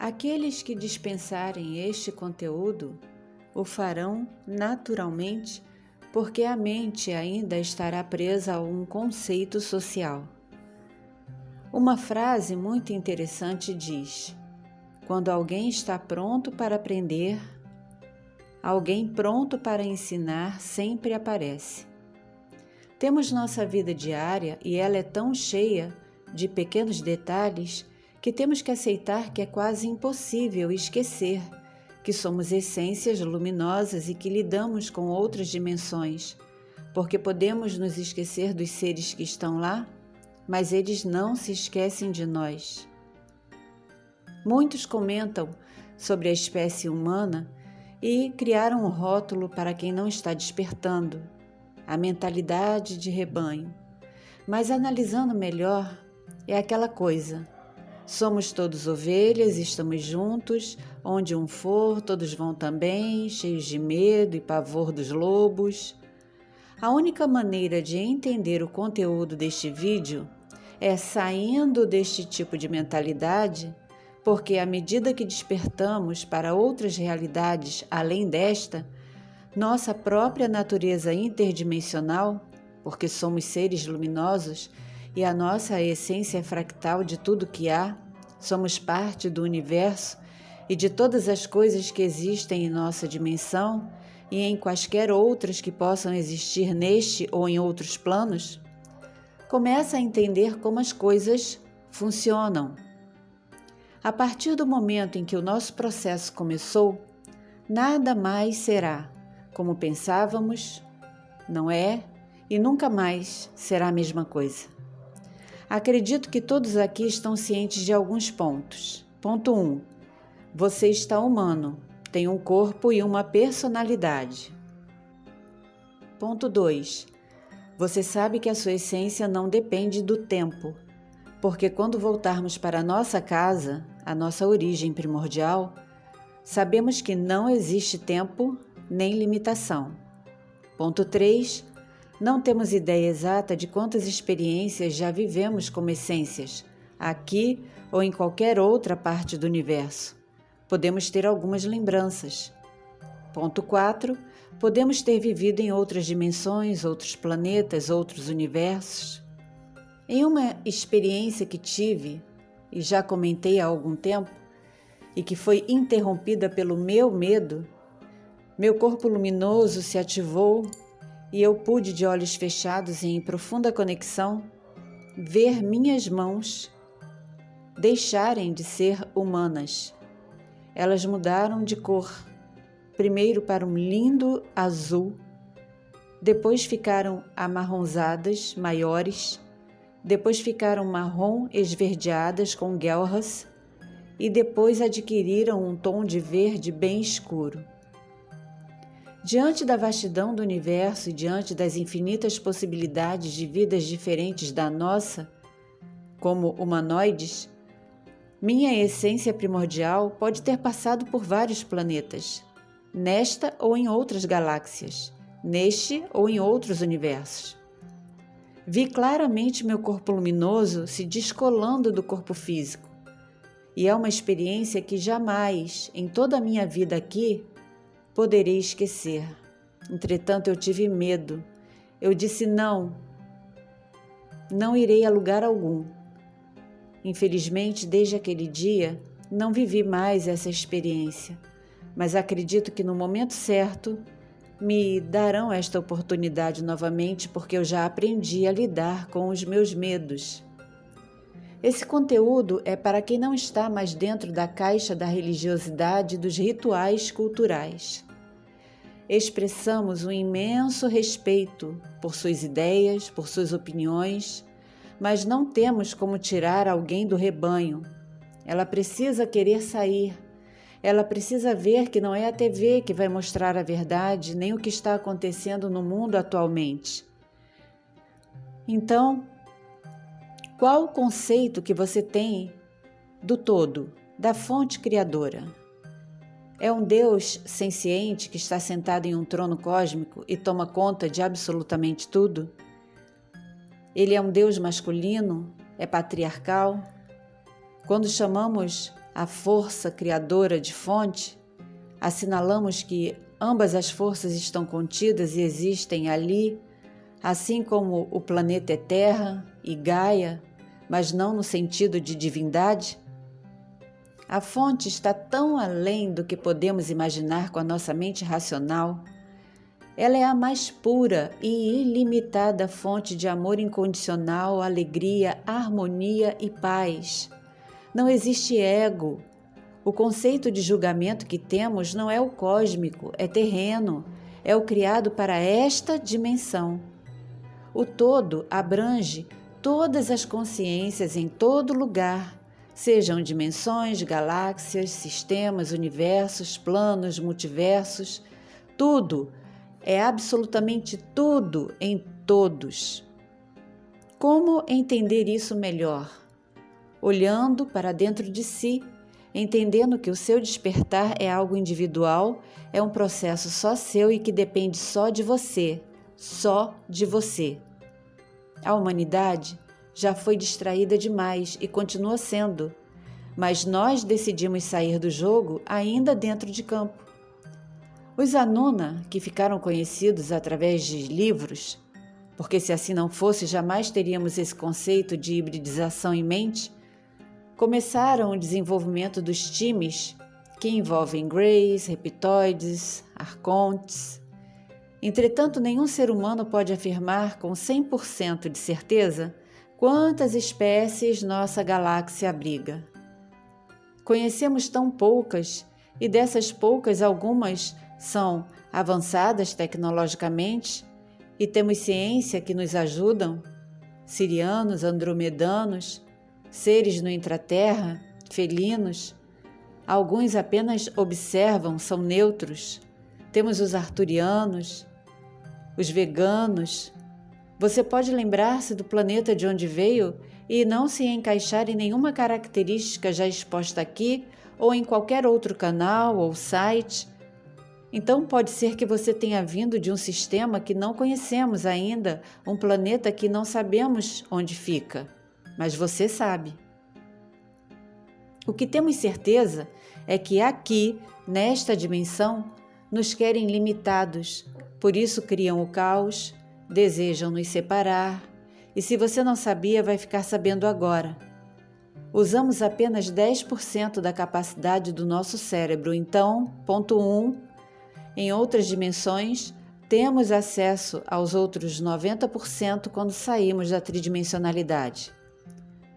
Aqueles que dispensarem este conteúdo o farão naturalmente, porque a mente ainda estará presa a um conceito social. Uma frase muito interessante diz: quando alguém está pronto para aprender, alguém pronto para ensinar sempre aparece. Temos nossa vida diária e ela é tão cheia de pequenos detalhes que temos que aceitar que é quase impossível esquecer que somos essências luminosas e que lidamos com outras dimensões, porque podemos nos esquecer dos seres que estão lá, mas eles não se esquecem de nós. Muitos comentam sobre a espécie humana e criaram um rótulo para quem não está despertando, a mentalidade de rebanho. Mas analisando melhor, é aquela coisa: somos todos ovelhas, estamos juntos, onde um for, todos vão também, cheios de medo e pavor dos lobos. A única maneira de entender o conteúdo deste vídeo é saindo deste tipo de mentalidade, porque à medida que despertamos para outras realidades além desta, nossa própria natureza interdimensional, porque somos seres luminosos e a nossa essência é fractal de tudo que há, somos parte do universo e de todas as coisas que existem em nossa dimensão e em quaisquer outras que possam existir neste ou em outros planos, começa a entender como as coisas funcionam. A partir do momento em que o nosso processo começou, nada mais será como pensávamos, não é e nunca mais será a mesma coisa. Acredito que todos aqui estão cientes de alguns pontos. Ponto 1. Você está humano, tem um corpo e uma personalidade. Ponto 2. Você sabe que a sua essência não depende do tempo, porque quando voltarmos para a nossa casa, a nossa origem primordial, sabemos que não existe tempo nem limitação. Ponto 3. Não temos ideia exata de quantas experiências já vivemos como essências, aqui ou em qualquer outra parte do universo. Podemos ter algumas lembranças. Ponto 4. Podemos ter vivido em outras dimensões, outros planetas, outros universos. Em uma experiência que tive, e já comentei há algum tempo, e que foi interrompida pelo meu medo, meu corpo luminoso se ativou e eu pude, de olhos fechados e em profunda conexão, ver minhas mãos deixarem de ser humanas. Elas mudaram de cor, primeiro para um lindo azul, depois ficaram amarronzadas, maiores, depois ficaram marrom esverdeadas com guelras e depois adquiriram um tom de verde bem escuro. Diante da vastidão do universo e diante das infinitas possibilidades de vidas diferentes da nossa, como humanoides, minha essência primordial pode ter passado por vários planetas, nesta ou em outras galáxias, neste ou em outros universos. Vi claramente meu corpo luminoso se descolando do corpo físico, e é uma experiência que jamais, em toda a minha vida aqui, poderei esquecer. Entretanto, eu tive medo. Eu disse não irei a lugar algum. Infelizmente, desde aquele dia, não vivi mais essa experiência, mas acredito que no momento certo me darão esta oportunidade novamente, porque eu já aprendi a lidar com os meus medos. Esse conteúdo é para quem não está mais dentro da caixa da religiosidade e dos rituais culturais. Expressamos um imenso respeito por suas ideias, por suas opiniões, mas não temos como tirar alguém do rebanho. Ela precisa querer sair. Ela precisa ver que não é a TV que vai mostrar a verdade, nem o que está acontecendo no mundo atualmente. Então, qual o conceito que você tem do todo, da fonte criadora? É um Deus senciente que está sentado em um trono cósmico e toma conta de absolutamente tudo? Ele é um Deus masculino? É patriarcal? Quando chamamos a força criadora de fonte, assinalamos que ambas as forças estão contidas e existem ali, assim como o planeta é Terra e Gaia, mas não no sentido de divindade? A fonte está tão além do que podemos imaginar com a nossa mente racional. Ela é a mais pura e ilimitada fonte de amor incondicional, alegria, harmonia e paz. Não existe ego. O conceito de julgamento que temos não é o cósmico, é terreno, é o criado para esta dimensão. O todo abrange todas as consciências em todo lugar, sejam dimensões, galáxias, sistemas, universos, planos, multiversos, tudo, é absolutamente tudo em todos. Como entender isso melhor? Olhando para dentro de si, entendendo que o seu despertar é algo individual, é um processo só seu e que depende só de você, só de você. A humanidade já foi distraída demais e continua sendo, mas nós decidimos sair do jogo ainda dentro de campo. Os Anuna, que ficaram conhecidos através de livros, porque se assim não fosse, jamais teríamos esse conceito de hibridização em mente, começaram o desenvolvimento dos times que envolvem Greys, Reptoides, Arcontes. Entretanto, nenhum ser humano pode afirmar com 100% de certeza quantas espécies nossa galáxia abriga. Conhecemos tão poucas, e dessas poucas, algumas são avançadas tecnologicamente e temos ciência que nos ajudam, sirianos, andromedanos, seres no intraterra, felinos. Alguns apenas observam, são neutros. Temos os arturianos, os veganos. Você pode lembrar-se do planeta de onde veio e não se encaixar em nenhuma característica já exposta aqui ou em qualquer outro canal ou site. Então pode ser que você tenha vindo de um sistema que não conhecemos ainda, um planeta que não sabemos onde fica, mas você sabe. O que temos certeza é que aqui, nesta dimensão, nos querem limitados, por isso criam o caos, desejam nos separar, e se você não sabia, vai ficar sabendo agora. Usamos apenas 10% da capacidade do nosso cérebro, então, ponto 1, em outras dimensões, temos acesso aos outros 90% quando saímos da tridimensionalidade.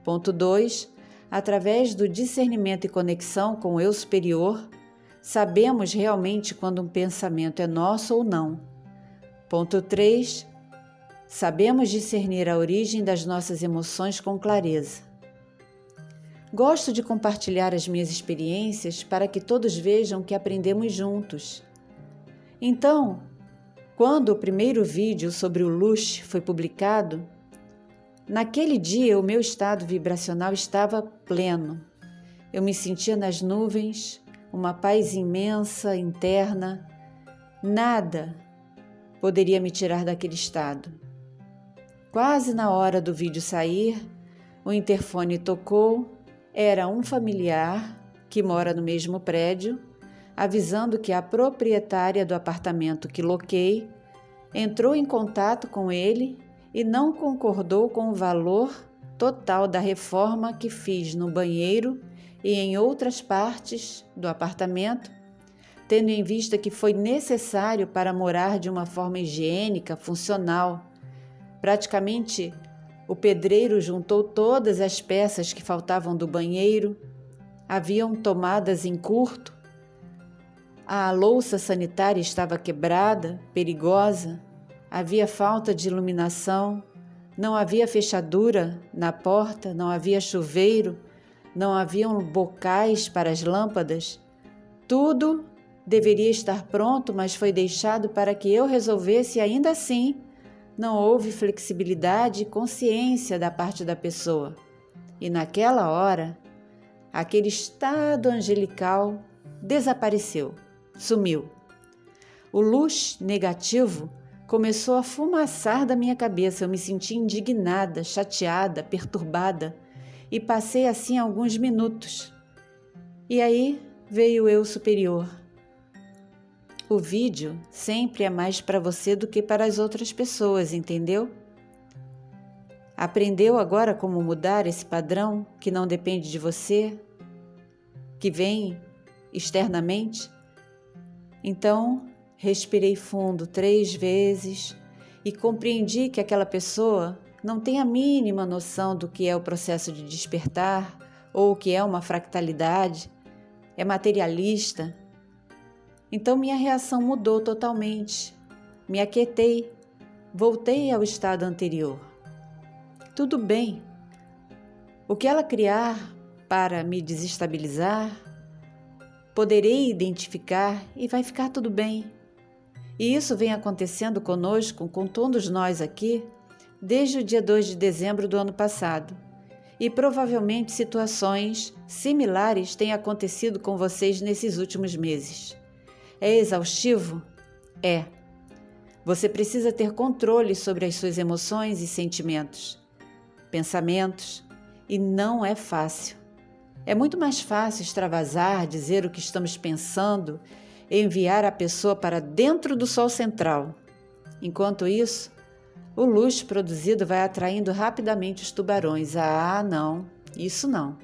Ponto 2, através do discernimento e conexão com o eu superior, sabemos realmente quando um pensamento é nosso ou não. Ponto 3, sabemos discernir a origem das nossas emoções com clareza. Gosto de compartilhar as minhas experiências para que todos vejam que aprendemos juntos. Então, quando o primeiro vídeo sobre o Lush foi publicado, naquele dia o meu estado vibracional estava pleno. Eu me sentia nas nuvens, uma paz imensa, interna. Nada poderia me tirar daquele estado. Quase na hora do vídeo sair, o interfone tocou. Era um familiar que mora no mesmo prédio, avisando que a proprietária do apartamento que loquei entrou em contato com ele e não concordou com o valor total da reforma que fiz no banheiro e em outras partes do apartamento, tendo em vista que foi necessário para morar de uma forma higiênica, funcional. Praticamente, o pedreiro juntou todas as peças que faltavam do banheiro, haviam tomadas em curto, a louça sanitária estava quebrada, perigosa, havia falta de iluminação, não havia fechadura na porta, não havia chuveiro, não haviam bocais para as lâmpadas. Tudo deveria estar pronto, mas foi deixado para que eu resolvesse e ainda assim não houve flexibilidade e consciência da parte da pessoa. E naquela hora, aquele estado angelical desapareceu, sumiu. O Lush negativo começou a fumaçar da minha cabeça. Eu me senti indignada, chateada, perturbada e passei assim alguns minutos. E aí veio o eu superior. O vídeo sempre é mais para você do que para as outras pessoas, entendeu? Aprendeu agora como mudar esse padrão que não depende de você, que vem externamente? Então, respirei fundo 3 vezes e compreendi que aquela pessoa não tem a mínima noção do que é o processo de despertar ou o que é uma fractalidade, é materialista. Então minha reação mudou totalmente, me aquietei, voltei ao estado anterior. Tudo bem, o que ela criar para me desestabilizar, poderei identificar e vai ficar tudo bem. E isso vem acontecendo conosco, com todos nós aqui, desde o dia 2 de dezembro do ano passado. E provavelmente situações similares têm acontecido com vocês nesses últimos meses. É exaustivo? É. Você precisa ter controle sobre as suas emoções e sentimentos, pensamentos, e não é fácil. É muito mais fácil extravasar, dizer o que estamos pensando, enviar a pessoa para dentro do Sol central. Enquanto isso, o luxo produzido vai atraindo rapidamente os tubarões. Ah, não, isso não.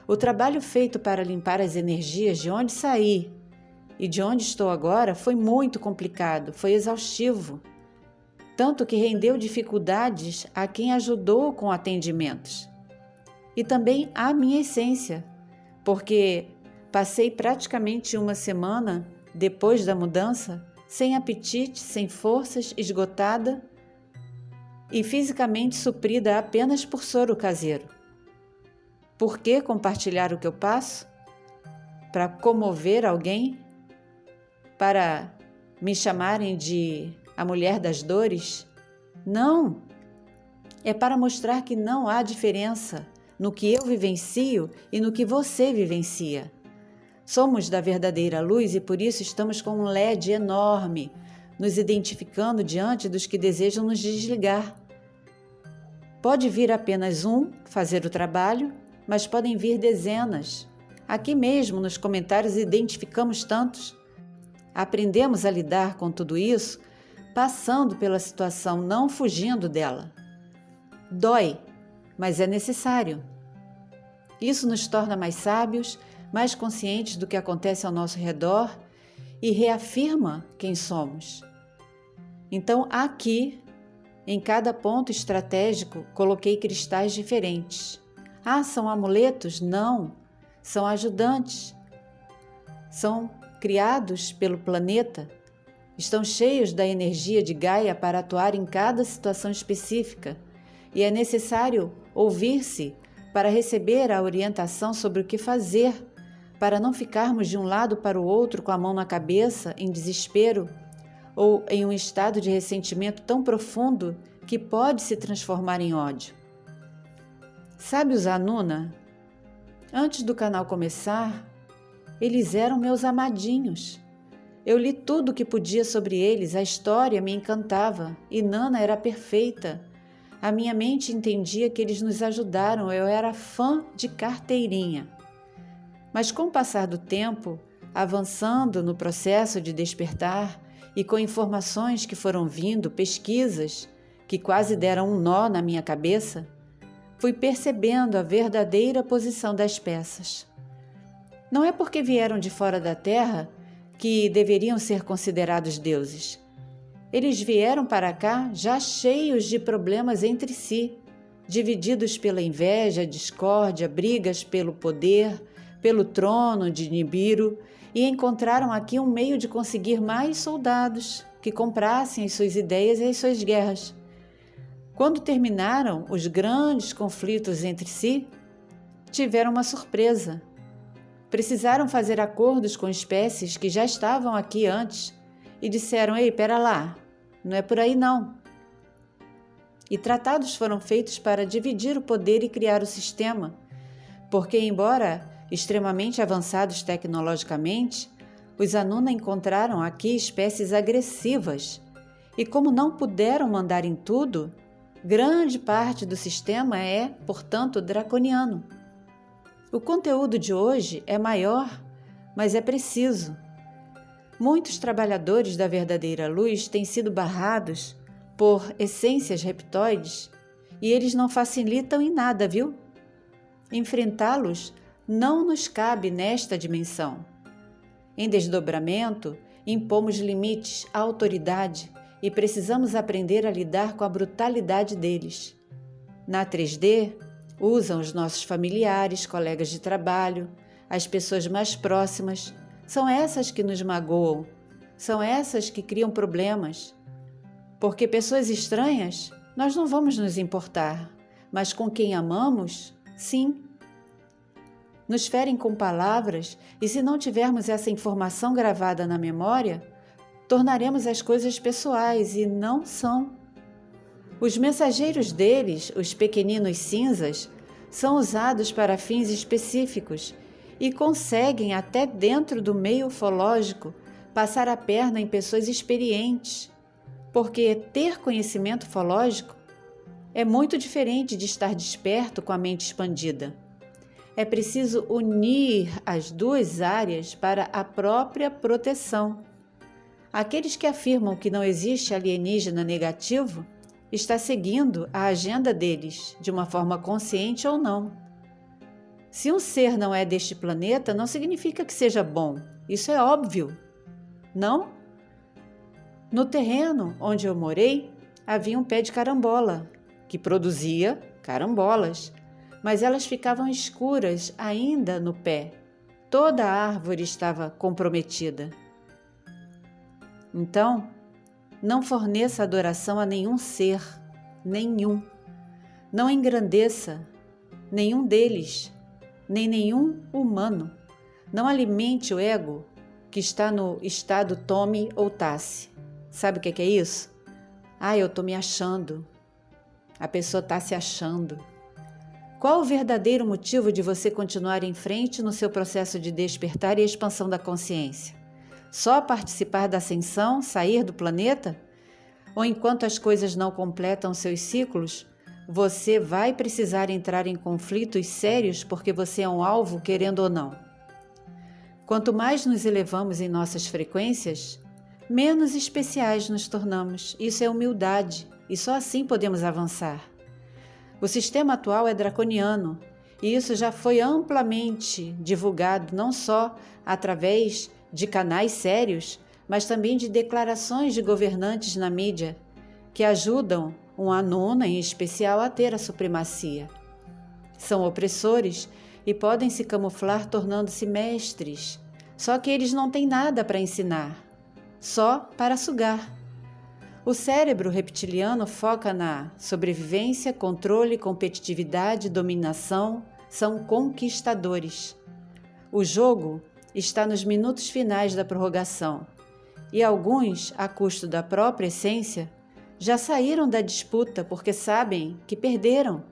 O trabalho feito para limpar as energias de onde saí e de onde estou agora foi muito complicado, foi exaustivo. Tanto que rendeu dificuldades a quem ajudou com atendimentos. E também a minha essência, porque passei praticamente uma semana depois da mudança, sem apetite, sem forças, esgotada e fisicamente suprida apenas por soro caseiro. Por que compartilhar o que eu passo? Para comover alguém? Para me chamarem de a mulher das dores? Não! É para mostrar que não há diferença no que eu vivencio e no que você vivencia. Somos da verdadeira luz e por isso estamos com um LED enorme, nos identificando diante dos que desejam nos desligar. Pode vir apenas um fazer o trabalho, mas podem vir dezenas. Aqui mesmo nos comentários identificamos tantos. Aprendemos a lidar com tudo isso, passando pela situação, não fugindo dela. Dói, mas é necessário. Isso nos torna mais sábios, mais conscientes do que acontece ao nosso redor e reafirma quem somos. Então, aqui, em cada ponto estratégico, coloquei cristais diferentes. Ah, são amuletos? Não, são ajudantes. São criados pelo planeta. Estão cheios da energia de Gaia para atuar em cada situação específica. E é necessário ouvir-se para receber a orientação sobre o que fazer, para não ficarmos de um lado para o outro com a mão na cabeça, em desespero, ou em um estado de ressentimento tão profundo que pode se transformar em ódio. Sabe os Anuna? Antes do canal começar, eles eram meus amadinhos. Eu li tudo o que podia sobre eles, a história me encantava e Nana era perfeita. A minha mente entendia que eles nos ajudaram, eu era fã de carteirinha. Mas com o passar do tempo, avançando no processo de despertar e com informações que foram vindo, pesquisas que quase deram um nó na minha cabeça, fui percebendo a verdadeira posição das peças. Não é porque vieram de fora da Terra que deveriam ser considerados deuses. Eles vieram para cá já cheios de problemas entre si, divididos pela inveja, discórdia, brigas pelo poder, pelo trono de Nibiru, e encontraram aqui um meio de conseguir mais soldados que comprassem as suas ideias e as suas guerras. Quando terminaram os grandes conflitos entre si, tiveram uma surpresa. Precisaram fazer acordos com espécies que já estavam aqui antes e disseram: ei, pera lá, não é por aí não. E tratados foram feitos para dividir o poder e criar o sistema, porque embora extremamente avançados tecnologicamente, os Anuna encontraram aqui espécies agressivas e como não puderam mandar em tudo, grande parte do sistema é, portanto, draconiano. O conteúdo de hoje é maior, mas é preciso. Muitos trabalhadores da verdadeira luz têm sido barrados por essências reptoides e eles não facilitam em nada, viu? Enfrentá-los não nos cabe nesta dimensão. Em desdobramento, impomos limites à autoridade e precisamos aprender a lidar com a brutalidade deles. Na 3D, usam os nossos familiares, colegas de trabalho, as pessoas mais próximas. São essas que nos magoam, são essas que criam problemas. Porque pessoas estranhas, nós não vamos nos importar, mas com quem amamos, sim. Nos ferem com palavras e se não tivermos essa informação gravada na memória, tornaremos as coisas pessoais e não são. Os mensageiros deles, os pequeninos cinzas, são usados para fins específicos e conseguem, até dentro do meio ufológico, passar a perna em pessoas experientes, porque ter conhecimento ufológico é muito diferente de estar desperto com a mente expandida. É preciso unir as duas áreas para a própria proteção. Aqueles que afirmam que não existe alienígena negativo está seguindo a agenda deles, de uma forma consciente ou não. Se um ser não é deste planeta, não significa que seja bom. Isso é óbvio. Não? No terreno onde eu morei, havia um pé de carambola, que produzia carambolas, mas elas ficavam escuras ainda no pé. Toda a árvore estava comprometida. Então, não forneça adoração a nenhum ser, nenhum. Não engrandeça nenhum deles, nem nenhum humano. Não alimente o ego que está no estado tome ou tasse. Sabe o que é isso? Eu estou me achando. A pessoa está se achando. Qual o verdadeiro motivo de você continuar em frente no seu processo de despertar e expansão da consciência? Só participar da ascensão, sair do planeta? Ou enquanto as coisas não completam seus ciclos, você vai precisar entrar em conflitos sérios porque você é um alvo, querendo ou não? Quanto mais nos elevamos em nossas frequências, menos especiais nos tornamos. Isso é humildade e só assim podemos avançar. O sistema atual é draconiano e isso já foi amplamente divulgado não só através de canais sérios, mas também de declarações de governantes na mídia que ajudam um Anuna em especial a ter a supremacia. São opressores e podem se camuflar tornando-se mestres, só que eles não têm nada para ensinar, só para sugar. O cérebro reptiliano foca na sobrevivência, controle, competitividade, dominação, são conquistadores. O jogo está nos minutos finais da prorrogação e alguns, a custo da própria essência, já saíram da disputa porque sabem que perderam.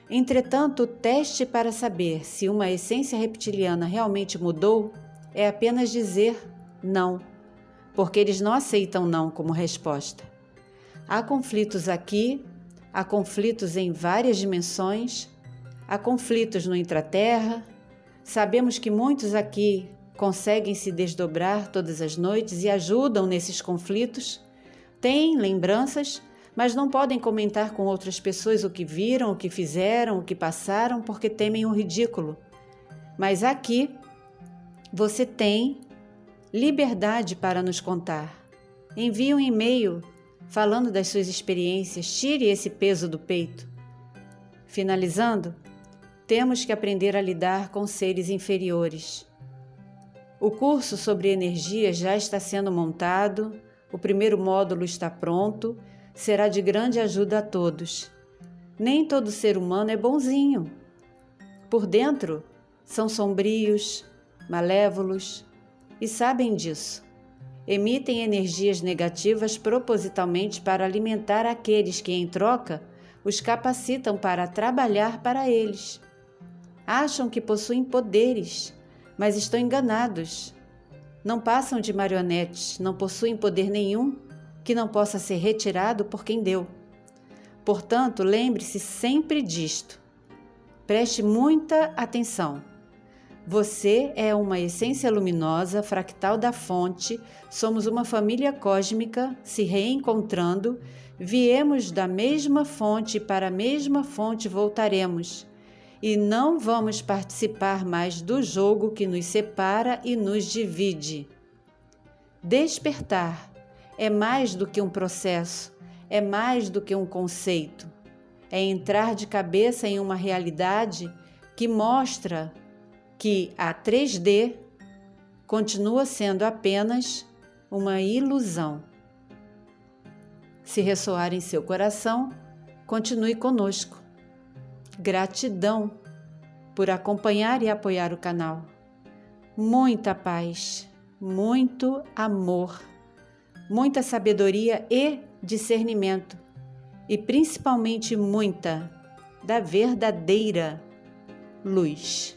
Entretanto, o teste para saber se uma essência reptiliana realmente mudou é apenas dizer não, porque eles não aceitam não como resposta. Há conflitos aqui, há conflitos em várias dimensões, há conflitos no intraterra. Sabemos que muitos aqui conseguem se desdobrar todas as noites e ajudam nesses conflitos. Têm lembranças, mas não podem comentar com outras pessoas o que viram, o que fizeram, o que passaram, porque temem o ridículo. Mas aqui você tem liberdade para nos contar. Envie um e-mail falando das suas experiências, tire esse peso do peito. Finalizando, temos que aprender a lidar com seres inferiores. O curso sobre energia já está sendo montado, o primeiro módulo está pronto, será de grande ajuda a todos. Nem todo ser humano é bonzinho. Por dentro, são sombrios, malévolos e sabem disso. Emitem energias negativas propositalmente para alimentar aqueles que, em troca, os capacitam para trabalhar para eles. Acham que possuem poderes, mas estão enganados. Não passam de marionetes, não possuem poder nenhum que não possa ser retirado por quem deu. Portanto, lembre-se sempre disto. Preste muita atenção. Você é uma essência luminosa, fractal da fonte, somos uma família cósmica se reencontrando, viemos da mesma fonte e para a mesma fonte voltaremos. E não vamos participar mais do jogo que nos separa e nos divide. Despertar é mais do que um processo, é mais do que um conceito. É entrar de cabeça em uma realidade que mostra que a 3D continua sendo apenas uma ilusão. Se ressoar em seu coração, continue conosco. Gratidão por acompanhar e apoiar o canal. Muita paz, muito amor, muita sabedoria e discernimento, e principalmente muita da verdadeira luz.